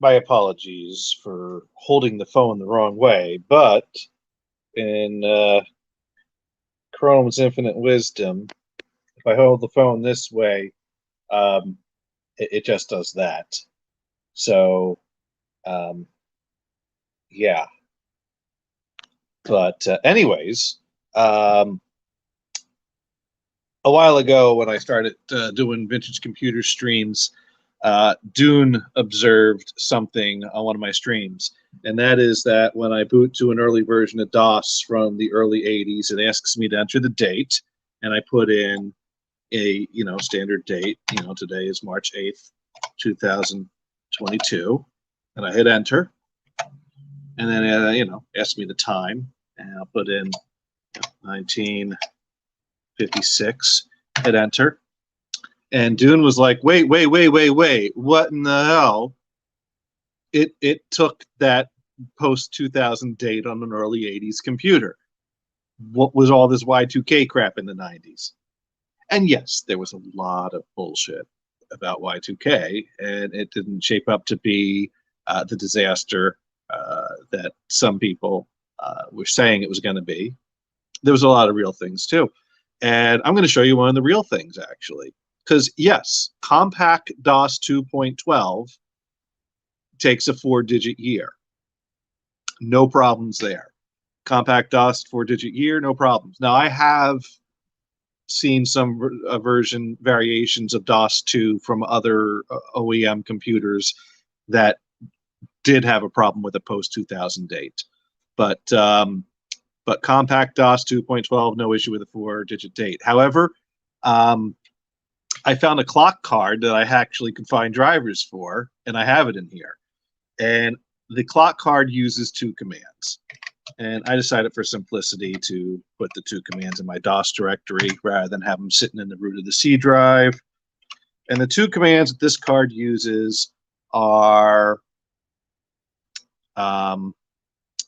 My apologies for holding the phone the wrong way, but in Chrome's infinite wisdom, if I hold the phone this way, um, it just does that. So, um, yeah. But anyways, um, a while ago when I started doing vintage computer streams, Dune observed something on one of my streams, and that is that when I boot to an early version of DOS from the early 80s, it asks me to enter the date, and I put in a standard date. Today is March 8th, 2022, and I hit enter, and then asks me the time, and I'll put in 1956, hit enter. And Dune was like, wait, what in the hell? It took that post 2000 date on an early 80s computer. What was all this Y2K crap in the 90s? And yes, there was a lot of bullshit about Y2K, and it didn't shape up to be the disaster that some people were saying it was going to be. There was a lot of real things too. And I'm going to show you one of the real things, actually. Because, yes, compact DOS 2.12 takes a 4-digit year. No problems there. Compact DOS 4-digit year, no problems. Now, I have seen some version variations of DOS 2 from other OEM computers that did have a problem with a post-2000 date. But compact DOS 2.12, no issue with a 4-digit date. However, I found a clock card that I actually could find drivers for, and I have it in here. And the clock card uses 2 commands. And I decided for simplicity to put the 2 commands in my DOS directory rather than have them sitting in the root of the C drive. And the 2 commands that this card uses are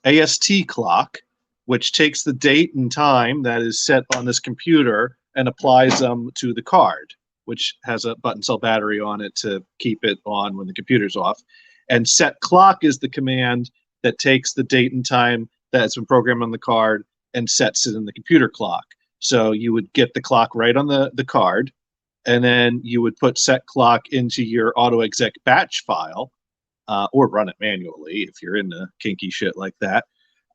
astclock, which takes the date and time that is set on this computer and applies them to the card, which has a button cell battery on it to keep it on when the computer's off. And set clock is the command that takes the date and time that's been programmed on the card and sets it in the computer clock. So you would get the clock right on the card, and then you would put set clock into your autoexec batch file, or run it manually if you're into kinky shit like that.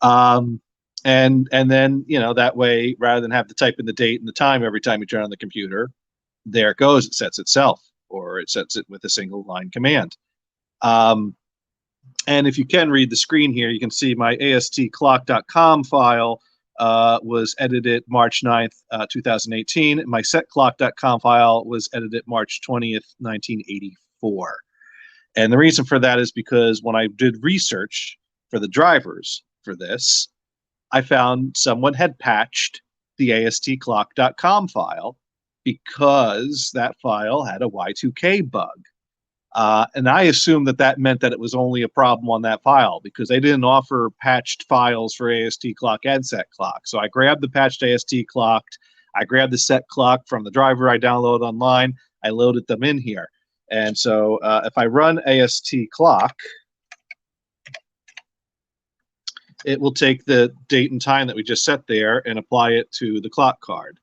And then, that way, rather than have to type in the date and the time every time you turn on the computer, there it goes. It sets itself, or it sets it with a single line command. And if you can read the screen here, you can see my astclock.com file was edited March 9th, 2018. My setclock.com file was edited March 20th, 1984. And the reason for that is because when I did research for the drivers for this, I found someone had patched the astclock.com file because that file had a Y2K bug. And I assumed that meant that it was only a problem on that file because they didn't offer patched files for astclock and setclock. So I grabbed the patched astclock, I grabbed the setclock from the driver I downloaded online, I loaded them in here. And so if I run astclock, it will take the date and time that we just set there and apply it to the clock card.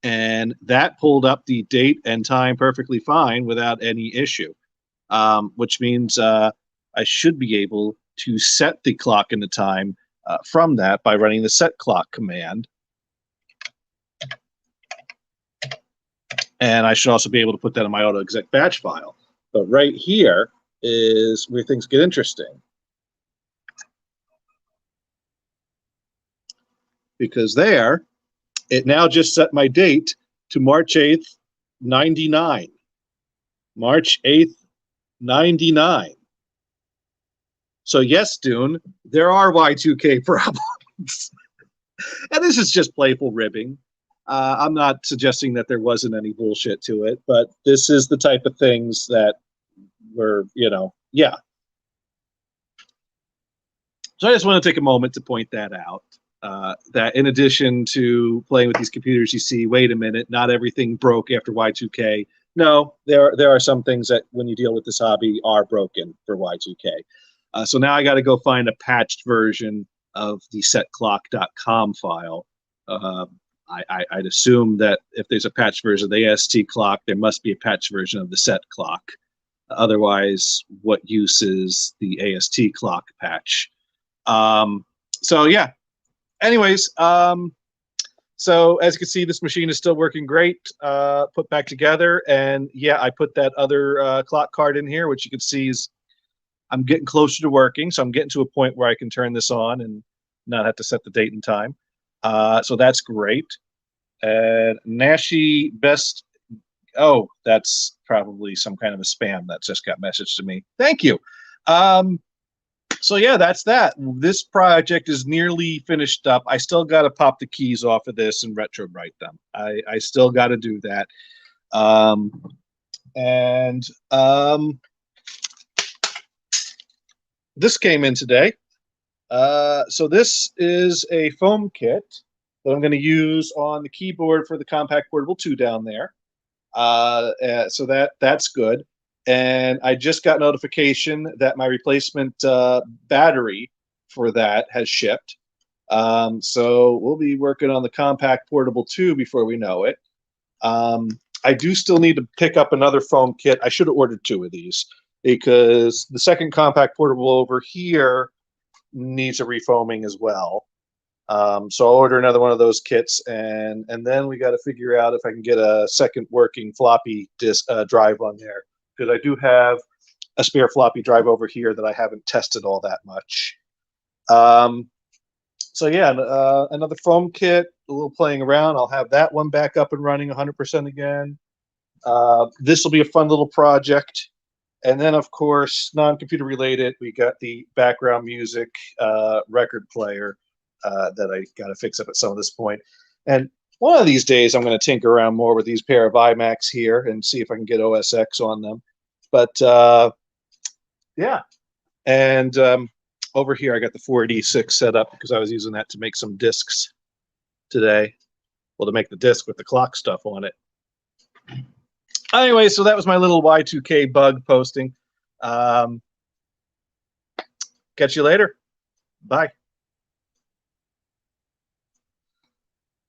And that pulled up the date and time perfectly fine without any issue, which means I should be able to set the clock and the time from that by running the set clock command. And I should also be able to put that in my autoexec batch file. But right here is where things get interesting. Because there, it now just set my date to March 8th, 99. March 8th, 99. So yes, Dune, there are Y2K problems. And this is just playful ribbing. I'm not suggesting that there wasn't any bullshit to it, but this is the type of things that were, yeah. So I just want to take a moment to point that out. That in addition to playing with these computers, you see, wait a minute, not everything broke after Y2K. No, there are some things that when you deal with this hobby are broken for Y2K. So now I got to go find a patched version of the setclock.com file. Uh, I'd assume that if there's a patched version of the AST clock, there must be a patched version of the set clock. Otherwise, what use is the AST clock patch? So yeah. Anyways, so as you can see, this machine is still working great, put back together. And yeah, I put that other clock card in here, which you can see is I'm getting closer to working. So I'm getting to a point where I can turn this on and not have to set the date and time. So that's great. And Nashi best. Oh, that's probably some kind of a spam that just got messaged to me. Thank you. So yeah, that's that. This project is nearly finished up. I still got to pop the keys off of this and retrowrite them. I still got to do that. And this came in today. So this is a foam kit that I'm going to use on the keyboard for the Compact Portable 2 down there. So that's good. And I just got notification that my replacement battery for that has shipped. So we'll be working on the Compact Portable 2 before we know it. I do still need to pick up another foam kit. I should have ordered 2 of these because the second Compact Portable over here needs a refoaming as well. So I'll order another one of those kits, and then we got to figure out if I can get a second working floppy disk drive on there, because I do have a spare floppy drive over here that I haven't tested all that much. So yeah, another foam kit, a little playing around. I'll have that one back up and running 100% again. This will be a fun little project. And then, of course, non-computer related, we got the background music record player that I got to fix up at some of this point. And one of these days, I'm going to tinker around more with these pair of iMacs here and see if I can get OS X on them. But yeah, and over here, I got the 486 set up because I was using that to make some discs today. Well, to make the disc with the clock stuff on it. Anyway, so that was my little Y2K bug posting. Catch you later. Bye.